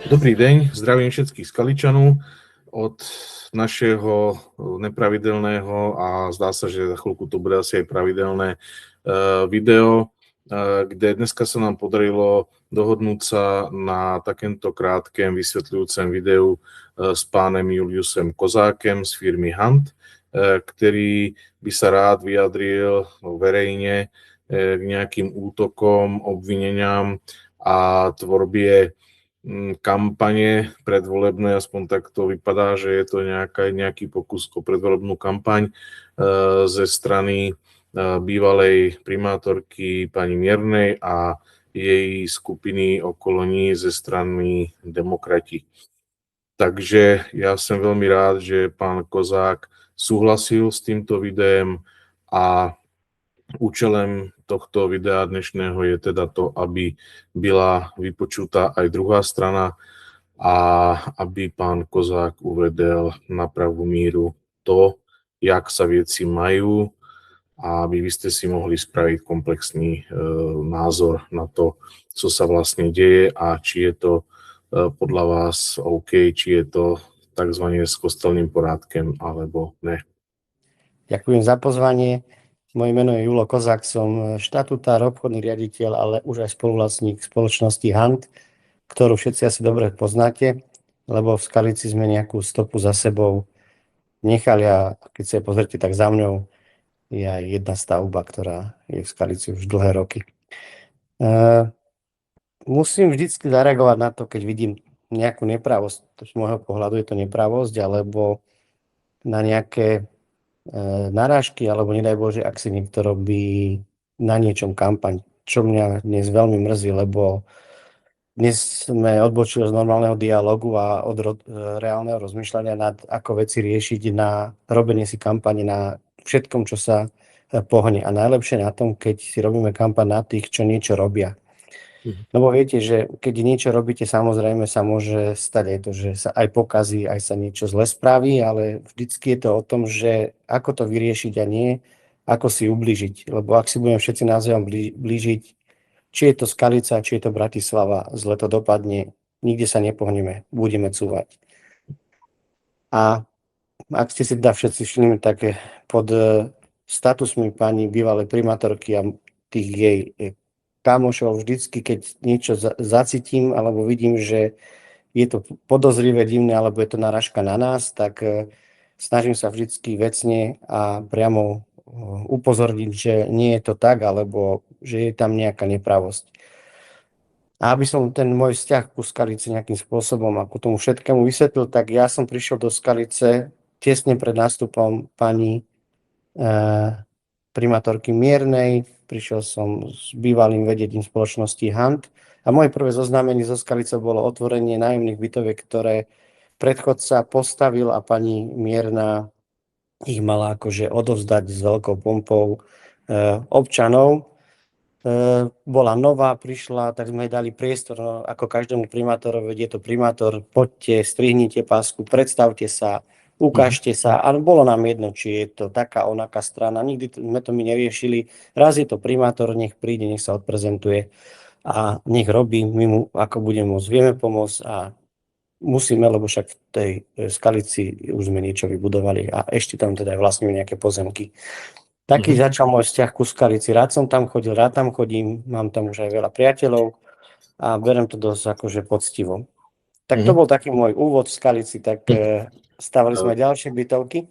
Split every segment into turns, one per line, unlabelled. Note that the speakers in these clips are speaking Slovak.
Dobrý deň, zdravím všetkých Skaličanov od našeho nepravidelného a zdá sa, že za chvíľku to bude asi aj pravidelné video, kde dneska sa nám podarilo dohodnúť sa na takémto krátkem vysvetľujúcem videu s pánem Juliusem Kozákem z firmy Hunt, ktorý by sa rád vyjadril verejne k nejakým útokom, obvineniam a tvorbie kampane predvolebné, aspoň tak to vypadá, že je to nejaký pokus o predvolebnú kampaň ze strany bývalej primátorky pani Miernej a jej skupiny okolo ní ze strany Demokrati. Takže ja som veľmi rád, že pán Kozák súhlasil s týmto videem a účelem tohto videa dnešného je teda to, aby byla vypočutá aj druhá strana a aby pán Kozák uvedel na pravú míru to, jak sa veci majú a aby vy ste si mohli spraviť komplexný názor na to, co sa vlastne deje a či je to podľa vás OK, či je to takzvané s kostelným porádkem alebo ne.
Ďakujem za pozvanie. Moje meno je Julo Kozák, som štatutár, obchodný riaditeľ, ale už aj spoluvlastník spoločnosti Hunt, ktorú všetci asi dobre poznáte, lebo v Skalici sme nejakú stopu za sebou nechali a keď sa pozrite, tak za mňou je aj jedna stavba, ktorá je v Skalici už dlhé roky. Musím vždycky zareagovať na to, keď vidím nejakú nepravosť. Z môjho pohľadu je to nepravosť, alebo na nejaké narážky, alebo nedaj Bože, ak si niekto robí na niečom kampaň, čo mňa dnes veľmi mrzí, lebo dnes sme odbočili z normálneho dialogu a od reálneho rozmýšľania nad ako veci riešiť na robenie si kampane na všetkom, čo sa pohne. A najlepšie na tom, keď si robíme kampaň na tých, čo niečo robia. Lebo viete, že keď niečo robíte, samozrejme sa môže stať aj to, že sa aj pokazí, aj sa niečo zle spraví, ale vždycky je to o tom, že ako to vyriešiť a nie, ako si ublížiť. Lebo ak si budeme všetci navzájom blížiť, či je to Skalica, či je to Bratislava, zle to dopadne, nikde sa nepohneme, budeme cúvať. A ak ste si teda všetci všimli, tak pod statusmi pani bývalej primátorky a tých jej kamošov vždycky, keď niečo zacítim alebo vidím, že je to podozrivé, divné, alebo je to narážka na nás, tak snažím sa vždycky vecne a priamo upozorniť, že nie je to tak, alebo že je tam nejaká nepravosť. A aby som ten môj vzťah ku Skalici nejakým spôsobom a ku tomu všetkému vysvetlil, tak ja som prišiel do Skalice tesne pred nástupom pani primátorky Miernej, prišiel som s bývalým vedením spoločnosti Hunt a moje prvé zoznámenie zo Skalicou bolo otvorenie nájomných bytoviek, ktoré predchodca postavil a pani Mierna ich mala akože odovzdať s veľkou pompou občanov. Bola nová, prišla, tak sme jej dali priestor, no, ako každému primátorovi, je to primátor, poďte, strihnite pásku, predstavte sa, ukážte sa, ale bolo nám jedno, či je to taká, onaká strana, nikdy sme to my neriešili, raz je to primátor, nech príde, nech sa odprezentuje a nech robí, my mu ako budeme môcť, vieme pomôcť a musíme, lebo však v tej Skalici už sme niečo vybudovali a ešte tam teda vlastníme nejaké pozemky. Taký začal môj vzťah ku Skalici, rád som tam chodil, rád tam chodím, mám tam už aj veľa priateľov a berem to dosť akože poctivo. Tak to bol taký môj úvod v Skalici, tak stavali sme ďalšie bytovky,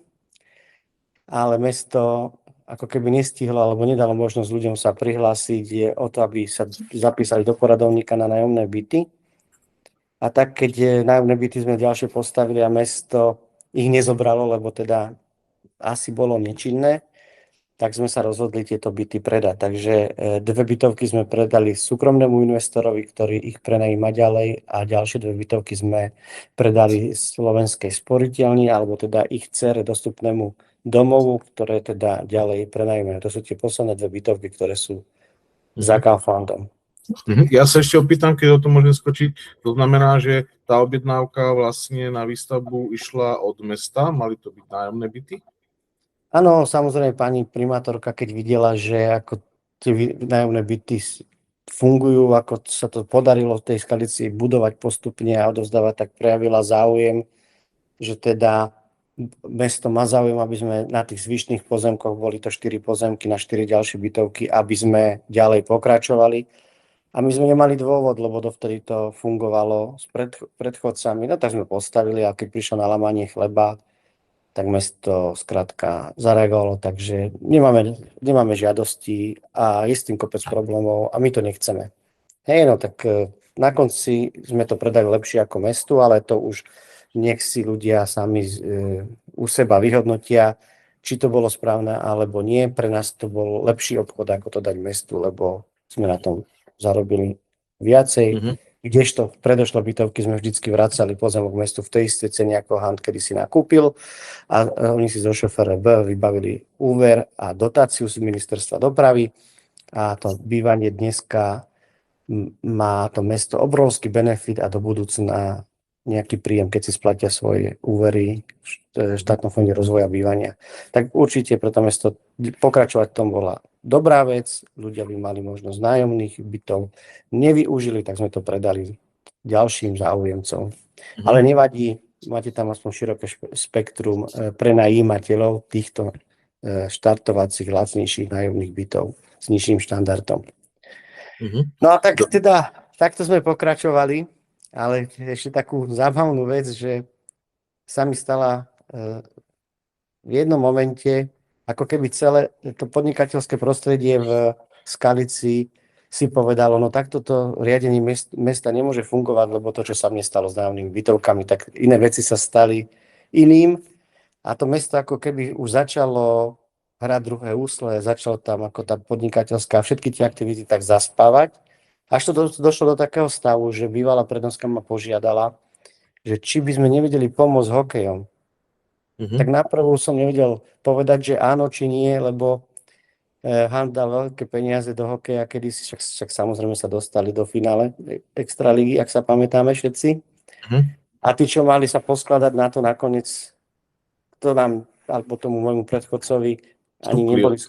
ale mesto ako keby nestihlo alebo nedalo možnosť ľuďom sa prihlásiť je o to, aby sa zapísali do poradovníka na nájomné byty. A tak keď nájomné byty sme ďalšie postavili a mesto ich nezobralo, lebo teda asi bolo nečinné, tak sme sa rozhodli tieto byty predať. Takže dve bytovky sme predali súkromnému investorovi, ktorý ich prenajíma ďalej a ďalšie dve bytovky sme predali Slovenskej sporiteľni, alebo teda ich dcere dostupnému domovu, ktoré teda ďalej prenajímajú. To sú tie posledné dve bytovky, ktoré sú za Kauflandom.
Ja sa ešte opýtam, keď o tom môžem skočiť. To znamená, že tá objednávka vlastne na výstavbu išla od mesta, mali to byť nájomné byty?
Áno, samozrejme pani primátorka, keď videla, že ako tie nájomné byty fungujú, ako sa to podarilo v tej Skalici budovať postupne a odovzdávať, tak prejavila záujem, že teda mesto má záujem, aby sme na tých zvyšných pozemkoch, boli to 4 pozemky na 4 ďalšie bytovky, aby sme ďalej pokračovali. A my sme nemali dôvod, lebo dovtedy to fungovalo s predchodcami. No tak sme postavili a keď prišlo na lámanie chleba, tak mesto skrátka zareagovalo, takže nemáme žiadosti a je s tým kopec problémov a my to nechceme. Hej, no tak na konci sme to predali lepšie ako mestu, ale to už nech si ľudia sami u seba vyhodnotia, či to bolo správne alebo nie. Pre nás to bol lepší obchod, ako to dať mestu, lebo sme na tom zarobili viacej. Kdežto v predošlej bytovky sme vždycky vracali pozemok mestu v tej istej cene, ako Hunt kedy si nakúpil a oni si zo ŠFRB vybavili úver a dotáciu z ministerstva dopravy a to bývanie dneska má to mesto obrovský benefit a do budúcna nejaký príjem, keď si splatia svoje úvery v štátnom fonde rozvoja bývania. Tak určite pre to mesto pokračovať v tom bola dobrá vec, ľudia by mali možnosť nájomných bytov, nevyužili, tak sme to predali ďalším záujemcom. Ale nevadí, máte tam aspoň široké spektrum prenajímateľov týchto štartovacích lacnejších nájomných bytov s nižším štandardom. No a tak teda, takto sme pokračovali, ale ešte takú zábavnú vec, že sa mi stala v jednom momente, ako keby celé to podnikateľské prostredie v Skalici si povedalo, no takto to riadenie mesta nemôže fungovať, lebo to, čo sa mne stalo s nájomnými bytovkami, tak iné veci sa stali iným a to mesto ako keby už začalo hrať druhé úsle, začalo tam ako tá podnikateľská všetky tie aktivity tak zaspávať. Až to došlo do takého stavu, že bývalá prednostka ma požiadala, že či by sme nevedeli pomôcť hokejom. Tak naprvu som nevedel povedať, že áno, či nie, lebo Hunt dal veľké peniaze do hokeja, kedysi však samozrejme sa dostali do finále extraligy, ak sa pamätáme všetci. A tí, čo mali sa poskladať na to nakoniec, to nám, alebo tomu môjmu predchodcovi, ani neboli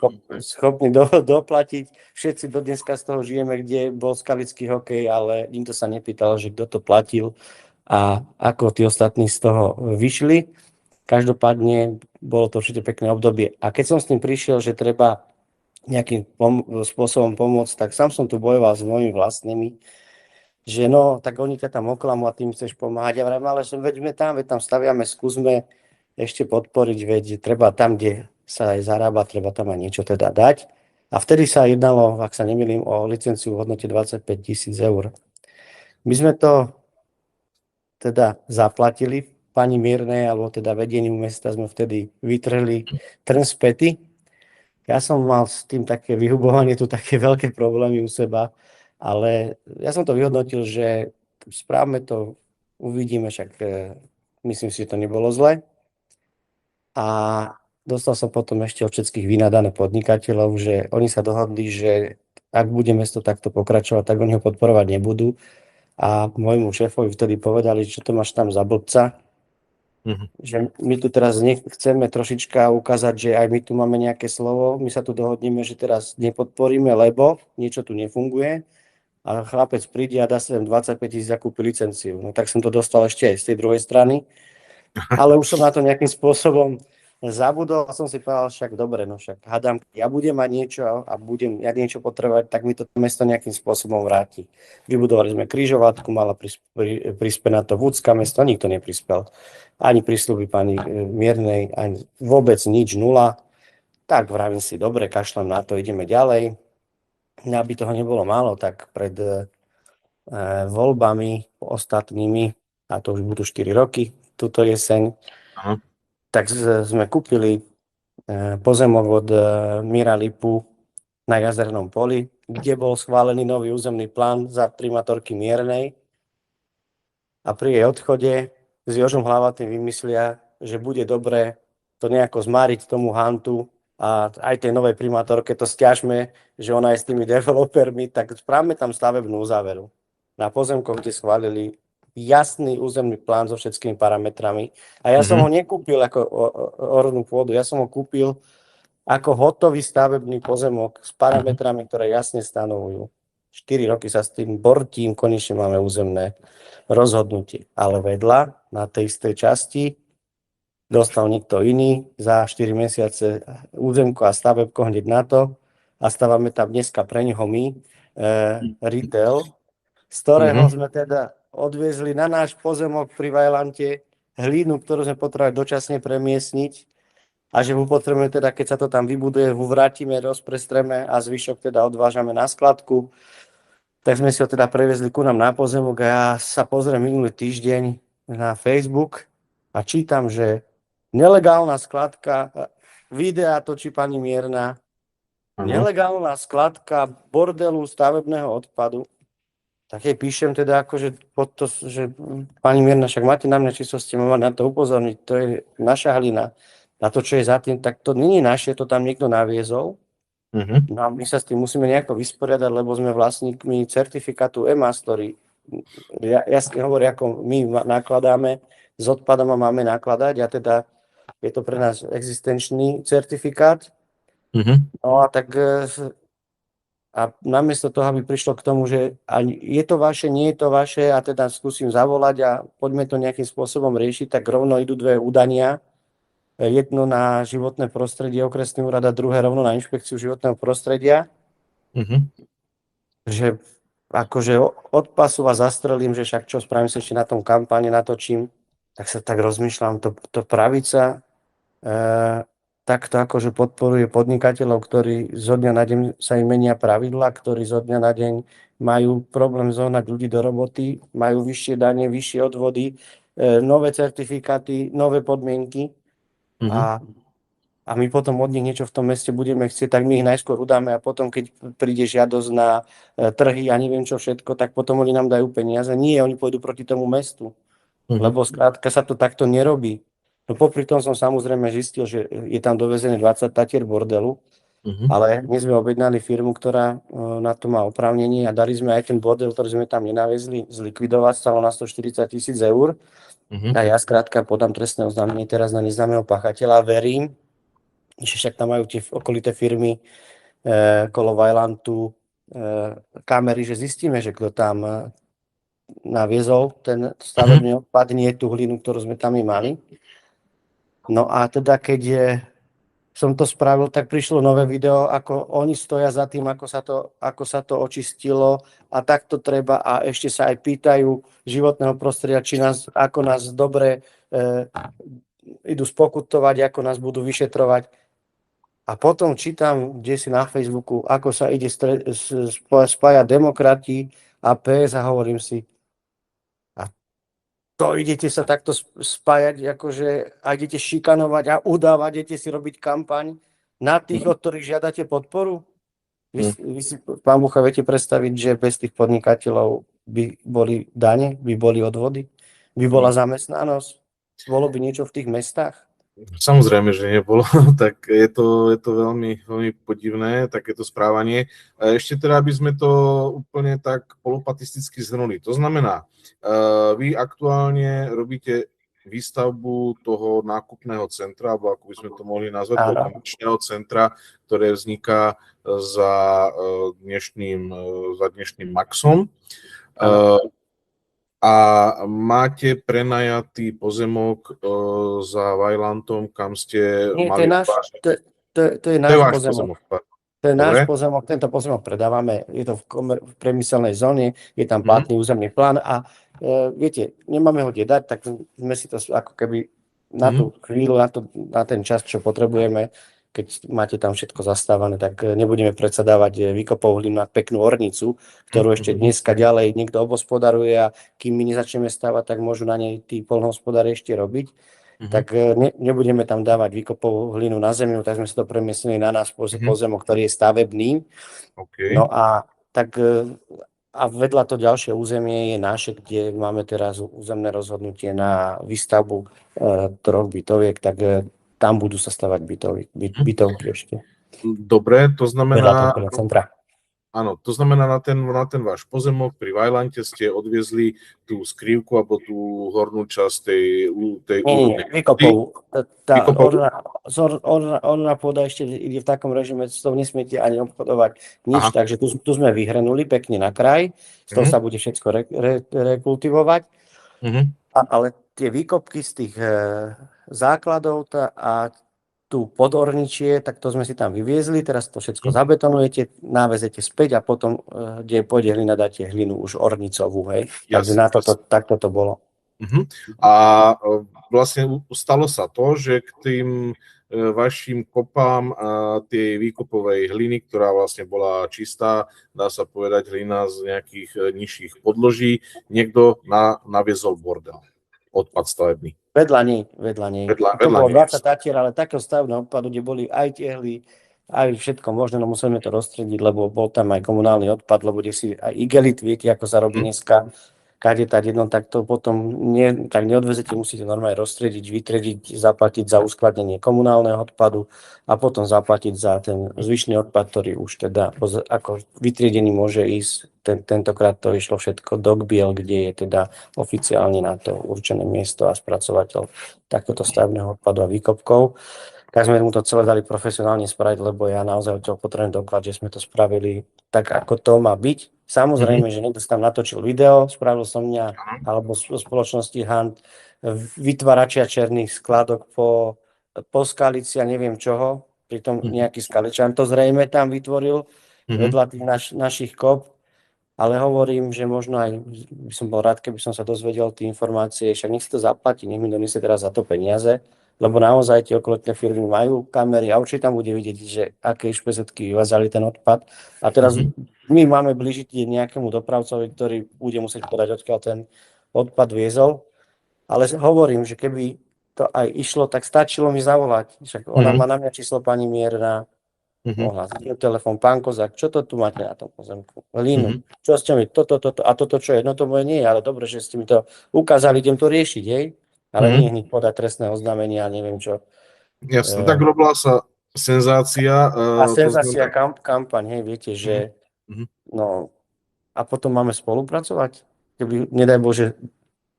schopní doplatiť. Všetci do dneska z toho žijeme, kde bol skalický hokej, ale nikto sa nepýtal, že kto to platil a ako tí ostatní z toho vyšli. Každopádne bolo to určite pekné obdobie. A keď som s tým prišiel, že treba nejakým spôsobom pomôcť, tak sám som tu bojoval s mojimi vlastnými, že no, tak oni ťa tam oklamú a tým chceš pomáhať. Ja vrajím, ale veď tam staviame, skúsme ešte podporiť, veď treba tam, kde sa aj zarába, treba tam aj niečo teda dať. A vtedy sa jednalo, ak sa nemýlim, o licenciu v hodnote 25 000 eur. My sme to teda zaplatili pani Miernej, alebo teda vedeniu mesta sme vtedy vytrhli trn z pety. Ja som mal s tým také vyhubovanie, tu také veľké problémy u seba, ale ja som to vyhodnotil, že správme to, uvidíme, však myslím si, že to nebolo zle. A dostal som potom ešte od všetkých vynadané podnikateľov, že oni sa dohodli, že ak bude mesto takto pokračovať, tak oni ho podporovať nebudú. A môjmu šéfovi vtedy povedali, čo to máš tam za blbca, že my tu teraz chceme trošička ukázať, že aj my tu máme nejaké slovo, my sa tu dohodneme, že teraz nepodporíme, lebo niečo tu nefunguje a chlapec príde a dá sa 25 000 za kúpi licenciu. No tak som to dostal ešte aj z tej druhej strany, ale už som na to nejakým spôsobom zabudol a som si povedal, však dobre, no však hádam, ja budem mať niečo a budem ja niečo potrebovať, tak mi to mesto nejakým spôsobom vráti. Vybudovali sme križovatku, mala prispieť na to Vúcka mesto, nikto neprispel. Ani prísľuby pani Miernej, ani vôbec nič, nula. Tak vravím si, dobre, kašlem na to, ideme ďalej. Aby toho nebolo málo, tak pred voľbami ostatnými, a to už budú 4 roky, túto jeseň, tak sme kúpili pozemok od Mira Lipu na Jazernom poli, kde bol schválený nový územný plán za primátorky Miernej. A pri jej odchode s Jožom Hlavatým vymyslia, že bude dobre to nejako zmáriť tomu Huntu a aj tej novej primátorke to stiažme, že ona je s tými developermi, tak správme tam stavebnú uzáveru. Na pozemkoch, kde schválili jasný územný plán so všetkými parametrami. A ja som ho nekúpil ako ornú pôdu, ja som ho kúpil ako hotový stavebný pozemok s parametrami, ktoré jasne stanovujú. 4 roky sa s tým bortím, konečne máme územné rozhodnutie. Ale vedľa, na tej istej časti, dostal niekto iný za 4 mesiace územko a stavebko hneď na to a stávame tam dneska pre neho my retail, z ktorého sme teda odviezli na náš pozemok pri Vajlante hlínu, ktorú sme potrebovali dočasne premiestniť a že mu potrebujeme teda, keď sa to tam vybuduje, vrátime, rozprestreme a zvyšok teda odvážame na skladku. Tak sme si ho teda prevezli ku nám na pozemok a ja sa pozriem minulý týždeň na Facebook a čítam, že nelegálna skladka, videa točí pani Mierna, nelegálna skladka bordelu stavebného odpadu. Tak jej píšem teda akože pod to, že pani Mierna, však máte na mňa, či ste ma mali na to upozorniť, to je naša hlina. A to, čo je za tým, tak to nie je naše, to tam niekto naviezol. No a my sa s tým musíme nejako vysporiadať, lebo sme vlastníkmi certifikátu EMAS, ktorý jasne hovorí, ako my nakladáme s odpadom a máme nakladať a teda je to pre nás existenčný certifikát. No a tak a namiesto toho, aby prišlo k tomu, že je to vaše, nie je to vaše a teda skúsim zavolať a poďme to nejakým spôsobom riešiť, tak rovno idú dve udania. Jedno na životné prostredie okresný úrad a druhé rovno na inšpekciu životného prostredia. Že akože od pasu vás zastrelím, že však čo, spravím sa ešte na tom kampáne, natočím. Tak sa tak rozmýšľam, to pravica takto akože podporuje podnikateľov, ktorí zo dňa na deň sa im menia pravidla, ktorí zo dňa na deň majú problém zohnať ľudí do roboty, majú vyššie dane, vyššie odvody, nové certifikáty, nové podmienky. A my potom od nich niečo v tom meste budeme chcieť, tak my ich najskôr udáme a potom, keď príde žiadosť na trhy a neviem čo všetko, tak potom oni nám dajú peniaze. Nie, oni pôjdu proti tomu mestu, lebo skrátka sa to takto nerobí. No popri tom som samozrejme zistil, že je tam dovezené 20 tatier bordelu, ale my sme objednali firmu, ktorá na to má oprávnenie a dali sme aj ten bordel, ktorý sme tam nenavezli, zlikvidovať, stalo na 140 000 eur. A ja skrátka podám trestné oznámenie teraz na neznámeho páchateľa. Verím, že však tam majú tie okolité firmy kolo Vajlantu kamery, že zistíme, že kto tam naviezol ten stavebný odpad, nie tú hlinu, ktorú sme tam i mali. No a teda keď som to spravil, tak prišlo nové video, ako oni stoja za tým, ako sa to očistilo a takto treba a ešte sa aj pýtajú životného prostredia, ako nás dobre idú spokutovať, ako nás budú vyšetrovať. A potom čítam, kde si na Facebooku, ako sa ide spájať demokrati a PS a hovorím si, to idete sa takto spájať, akože a idete šikanovať a udávať, idete si robiť kampaň na tých, od ktorých žiadate podporu? Vy si, pán Bucha, viete predstaviť, že bez tých podnikateľov by boli dane, by boli odvody, by bola zamestnanosť, bolo by niečo v tých mestách?
Samozrejme, že nebolo, tak je to veľmi, veľmi podivné, takéto správanie. Ešte teda, aby sme to úplne tak polopatisticky zhrnuli. To znamená, vy aktuálne robíte výstavbu toho nákupného centra, alebo ako by sme to mohli nazvať, toho komerčného centra, ktoré vzniká za dnešným Maxom. A máte prenajatý pozemok za Vajlantom, kam ste mali...
To je náš pozemok. To je náš pozemok, tento pozemok predávame, je to v priemyselnej zóne, je tam platný územný plán a viete, nemáme ho kde dať, tak sme si to ako keby na tú chvíľu, na ten čas, čo potrebujeme, keď máte tam všetko zastávané, tak nebudeme predsa dávať výkopov hlínu na peknú ornicu, ktorú ešte dneska ďalej niekto obospodaruje a kým my nezačneme stávať, tak môžu na nej tí poľnohospodári ešte robiť. Tak nebudeme tam dávať výkopovú hlinu na zemi, tak sme si to premiestnili na nás pozemok, ktorý je stavebný. No a tak a vedľa to ďalšie územie je naše, kde máme teraz územné rozhodnutie na výstavbu 3 bytoviek, tak tam budú sa stavať bytovky ešte.
Dobre, to znamená... Áno, to znamená, na ten váš pozemok pri Vajlante ste odviezli tú skrývku alebo tú hornú časť tej
Nie,
úrodnej.
výkopovú. Tá
Výkopovú?
orná pôda ešte ide v takom režime, s tou nesmiete ani obchodovať nič,
Aha.
takže tu sme vyhrnuli pekne na kraj, z toho sa bude všetko rekultivovať, ale tie výkopky z tých základov a tu podorničie, tak to sme si tam vyviezli, teraz to všetko zabetonujete, návezete späť a potom, kde pôjde hlina, dáte hlinu už ornicovú, hej. Takže na takto to bolo.
A vlastne stalo sa to, že k tým vašim kopám tej výkopovej hliny, ktorá vlastne bola čistá, dá sa povedať hlina z nejakých nižších podloží, niekto naviezol bordel, odpad stavebný.
Vedľa nej. To bolo 20 tatier, ale takého stavebného odpadu, kde boli aj tehly, aj všetko možné, no musíme to rozstrediť, lebo bol tam aj komunálny odpad, lebo kde si aj igelit, viete, ako sa robí dneska, tak to potom tak neodvezete, musíte normálne rozstrediť, vytrediť, zaplatiť za uskladnenie komunálneho odpadu a potom zaplatiť za ten zvyšný odpad, ktorý už teda ako vytriedený môže ísť. Tentokrát to išlo všetko do Gbiel, kde je teda oficiálne na to určené miesto a spracovateľ takéto stavebného odpadu a výkopkov. Tak sme mu to celé dali profesionálne spraviť, lebo ja naozaj to potrebujem doklad, že sme to spravili tak, ako to má byť. Samozrejme, že niekto tam natočil video, spravil som mňa, alebo z spoločnosti Hunt, vytváračia černých skladok po skalici a neviem čoho, pritom nejaký skaličan to zrejme tam vytvoril vedľa tých našich kop, ale hovorím, že možno aj by som bol rád, keby som sa dozvedel tie informácie, však nech si to zaplatí, nech mi donesie teraz za to peniaze, lebo naozaj tie okolitné firmy majú kamery a určite tam bude vidieť, že aké špezetky vyvázali ten odpad. A teraz my máme blížiť nejakému dopravcovi, ktorý bude musieť podať, odkiaľ ten odpad viezol. Ale hovorím, že keby to aj išlo, tak stačilo mi zavolať. Však ona má na mňa číslo pani Mierna, mohla telefón, pán Kozák, čo to tu máte na tom pozemku? Hlínu, čo ste mi, toto a toto čo je? No to moje nie je, ale dobre, že ste mi to ukázali, idem to riešiť, hej? Ale nie hneď podať trestné oznámenie a neviem čo.
Jasne, tak robila sa senzácia.
A senzácia kampaň, hej, viete, že no a potom máme spolupracovať. Keby, nedaj Bože,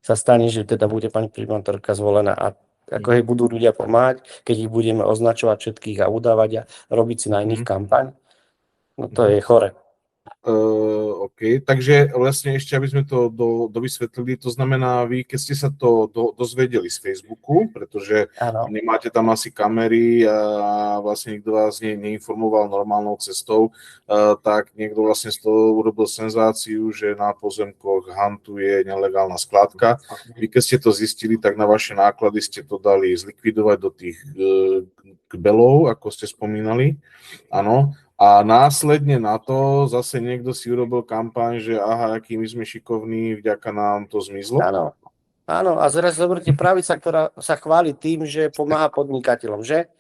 sa stane, že teda bude pani primátorka zvolená a ako jej budú ľudia pomáhať, keď ich budeme označovať všetkých a udávať a robiť si na iných kampaň. No to je chore.
OK, takže vlastne ešte, aby sme to dovysvetlili, to znamená, vy, keď ste sa to dozvedeli z Facebooku, pretože nemáte tam asi kamery a vlastne nikto vás neinformoval normálnou cestou, tak niekto vlastne z toho urobil senzáciu, že na pozemkoch Huntu je nelegálna skládka. Vy, keď ste to zistili, tak na vaše náklady ste to dali zlikvidovať do tých kbelov, ako ste spomínali, áno. A následne na to zase niekto si urobil kampaň, že aha, aký my sme šikovní, vďaka nám to zmizlo.
Áno, a zrazu zoberte pravica, ktorá sa chváli tým, že pomáha podnikateľom, že?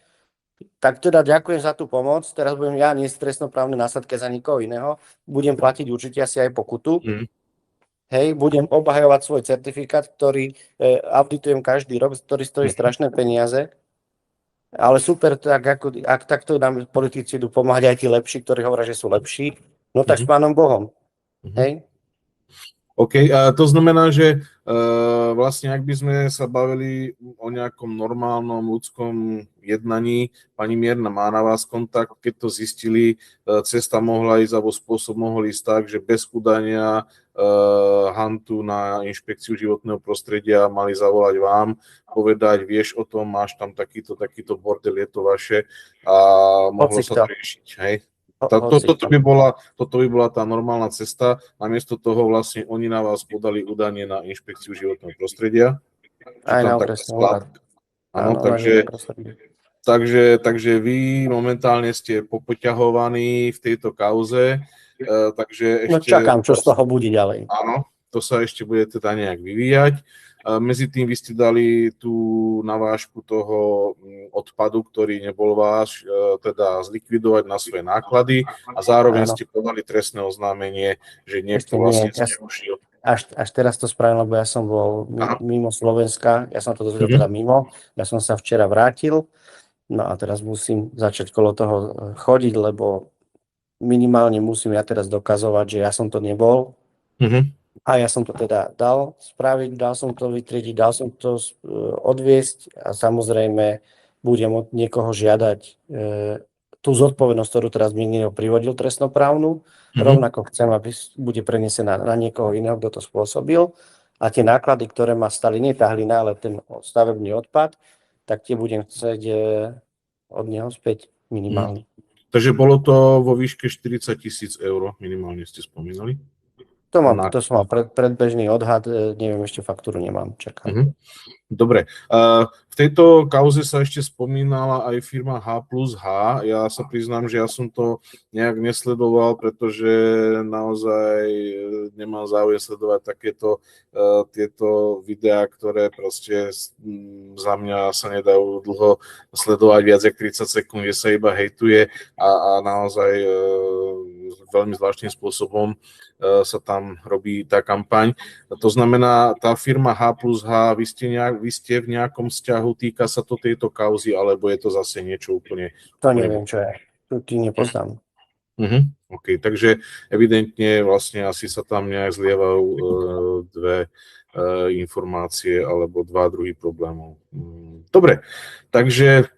Tak teda ďakujem za tú pomoc, teraz budem ja niesť trestnoprávne následky za nikoho iného, budem platiť určite asi aj pokutu, hej, budem obhajovať svoj certifikát, ktorý auditujem každý rok, ktorý stojí strašné peniaze. Ale super, tak ak takto nám politici idú pomáhať aj tí lepší, ktorí hovoria, že sú lepší, no tak s Pánom Bohom. Hej?
OK, a to znamená, že vlastne ak by sme sa bavili o nejakom normálnom ľudskom jednaní, pani Mierna má na vás kontakt, keď to zistili, cesta mohla ísť, alebo spôsob mohol ísť tak, že bez udania Huntu na inšpekciu životného prostredia mali zavolať vám, povedať, vieš o tom, máš tam takýto bordel, je to vaše a mohlo sa to riešiť, hej? Toto by bola tá normálna cesta, namiesto toho vlastne oni na vás podali udanie na inšpekciu životného prostredia.
Aj na okresný úrad.
Áno, takže vy momentálne ste popoťahovaní v tejto kauze, takže ešte...
No čakám, čo z toho bude ďalej.
Áno, to sa ešte bude teda nejak vyvíjať. Medzi tým vy ste dali tú navážku toho odpadu, ktorý nebol váš, teda zlikvidovať na svoje náklady a zároveň ste podali trestné oznámenie, že niekto vlastne zneužil.
Až teraz to spravím, lebo ja som bol mimo Slovenska, ja som to dozvedel teda mimo, ja som sa včera vrátil, no a teraz musím začať kolo toho chodiť, lebo minimálne musím ja teraz dokazovať, že ja som to nebol.
Mhm.
A ja som to teda dal spraviť, dal som to vytriediť, dal som to odviesť a samozrejme budem od niekoho žiadať tú zodpovednosť, ktorú teraz mi niekto privodil trestnoprávnu. Rovnako chcem, aby bude prenesená na niekoho iného, kto to spôsobil. A tie náklady, ktoré ma stali, nie tá hlina, ale ten stavebný odpad, tak tie budem chcieť od neho späť minimálne.
Takže bolo to vo výške 40 000 eur, minimálne ste spomínali?
To som mal predbežný odhad, neviem, ešte faktúru nemám, čakám.
Dobre. V tejto kauze sa ešte spomínala aj firma H+H. Ja sa priznám, že ja som to nejak nesledoval, pretože naozaj nemám záujem sledovať tieto videá, ktoré proste za mňa sa nedajú dlho sledovať, viac jak 30 sekúnd, kde sa iba hejtuje a naozaj veľmi zvláštnym spôsobom sa tam robí tá kampaň. To znamená, tá firma H+H, vy ste v nejakom vzťahu, týka sa to tejto kauzy, alebo je to zase niečo úplne...
To neviem, čo je. Tu ti nepoznám.
OK, takže evidentne vlastne asi sa tam nejak zlievajú dve informácie alebo dva druhy problémov. Dobre, takže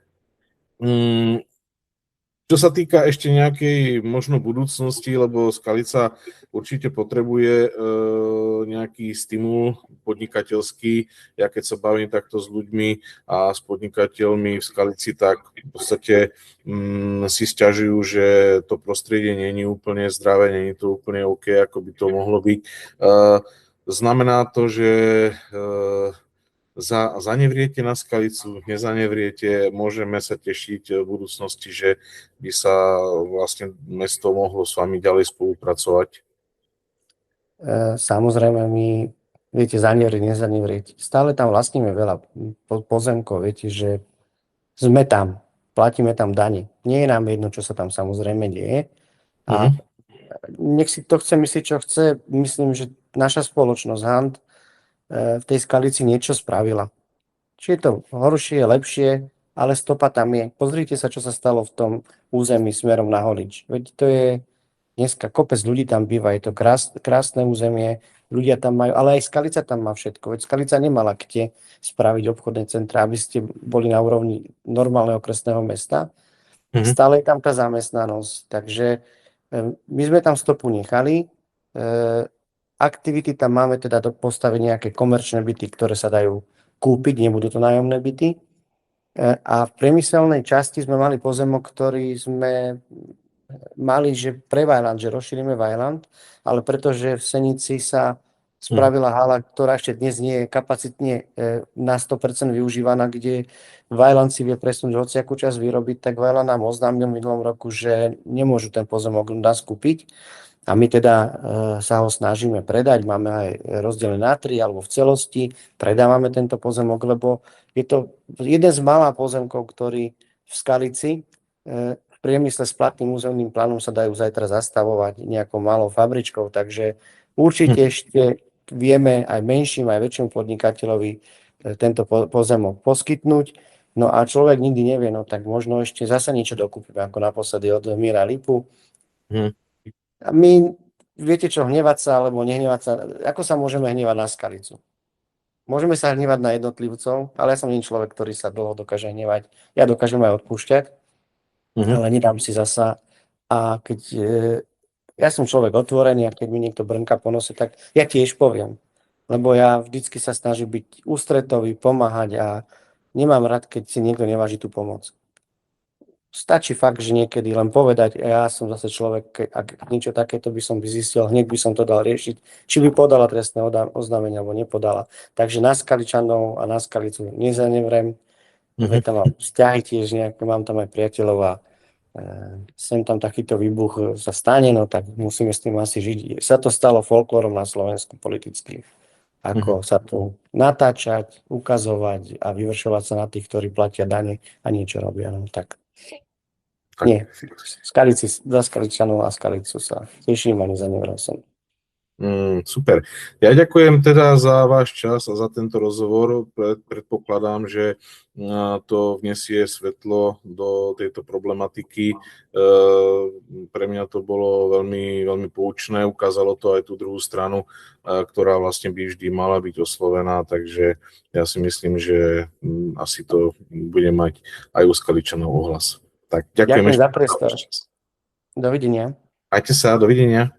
čo sa týka ešte nejakej možno budúcnosti, lebo Skalica určite potrebuje nejaký stimul podnikateľský. Ja keď sa bavím takto s ľuďmi a s podnikateľmi v Skalici, tak v podstate si sťažujú, že to prostredie nie je úplne zdravé, nie je to úplne OK, ako by to mohlo byť. Znamená to, že zanevriete na Skalicu, nezanevriete, môžeme sa tešiť v budúcnosti, že by sa vlastne mesto mohlo s vami ďalej spolupracovať?
Samozrejme, my, viete, zanevrieť, nezanevrieť. Stále tam vlastníme veľa pozemkov, viete, že sme tam, platíme tam dane. Nie je nám jedno, čo sa tam samozrejme deje. A nech si to chce myslieť, čo chce. Myslím, že naša spoločnosť Hand v tej Skalici niečo spravila. Či je to horšie, lepšie, ale stopa tam je. Pozrite sa, čo sa stalo v tom území smerom na Holič. Veď to je dneska kopec ľudí tam býva, je to krásne územie, ľudia tam majú, ale aj Skalica tam má všetko. Veď Skalica nemala kde spraviť obchodné centra, aby ste boli na úrovni normálneho okresného mesta. Stále je tam tá zamestnanosť, takže my sme tam stopu nechali. Aktivity tam máme teda postaviť nejaké komerčné byty, ktoré sa dajú kúpiť, nebudú to nájomné byty. A v priemyselnej časti sme mali pozemok, ktorý sme mali, že pre Vajland, že rozšírime Vajland, ale pretože v Senici sa spravila hala, ktorá ešte dnes nie je kapacitne na 100% využívaná, kde Vajland si vie presunúť hociakú časť vyrobiť, tak Vajland nám oznámil v minulom roku, že nemôžu ten pozemok nás kúpiť. A my teda sa ho snažíme predať, máme aj rozdelené na 3 alebo v celosti, predávame tento pozemok, lebo je to jeden z mála pozemkov, ktorý v Skalici v priemysle s platným územným plánom sa dajú zajtra zastavovať nejakou malou fabričkou, takže určite ešte vieme aj menším, aj väčším podnikateľovi tento pozemok poskytnúť. No a človek nikdy nevie, no tak možno ešte zasa niečo dokúpime, ako naposledy od Míra Lipu. A my, viete čo, hnevať sa alebo nehnevať sa, ako sa môžeme hnevať na Skalicu? Môžeme sa hnevať na jednotlivcov, ale ja som nie človek, ktorý sa dlho dokáže hnevať. Ja dokážem aj odpúšťať, ale nedám si zasa. A keď ja som človek otvorený a keď mi niekto brnká po nose, tak ja tiež poviem. Lebo ja vždycky sa snažím byť ústretový, pomáhať a nemám rád, keď si niekto neváži tú pomoc. Stačí fakt, že niekedy len povedať, ja som zase človek, ak niečo takéto by som zistil, hneď by som to dal riešiť, či by podala trestné oznámenie, alebo nepodala. Takže na Skaličanov a na Skalicu nezanevrem, veď tam mám vzťahy tiež nejaké, mám tam aj priateľov a sem tam takýto výbuch sa stane, no tak musíme s tým asi žiť. Sa to stalo folklorom na Slovensku politicky. Ako sa tu natáčať, ukazovať a vyvršovať sa na tých, ktorí platia dane a niečo robia. No tak. Nie, Skalici, za Skaličanov a Skalicu sa teším a nezanevrel som.
Super. Ja ďakujem teda za váš čas a za tento rozhovor. Predpokladám, že to vniesie svetlo do tejto problematiky. Pre mňa to bolo veľmi, veľmi poučné. Ukázalo to aj tú druhú stranu, ktorá vlastne by vždy mala byť oslovená, takže ja si myslím, že asi to bude mať aj u Skaličanov ohlas. Tak ďakujem
za priestor. Dovidenia.
Majte sa, dovidenia.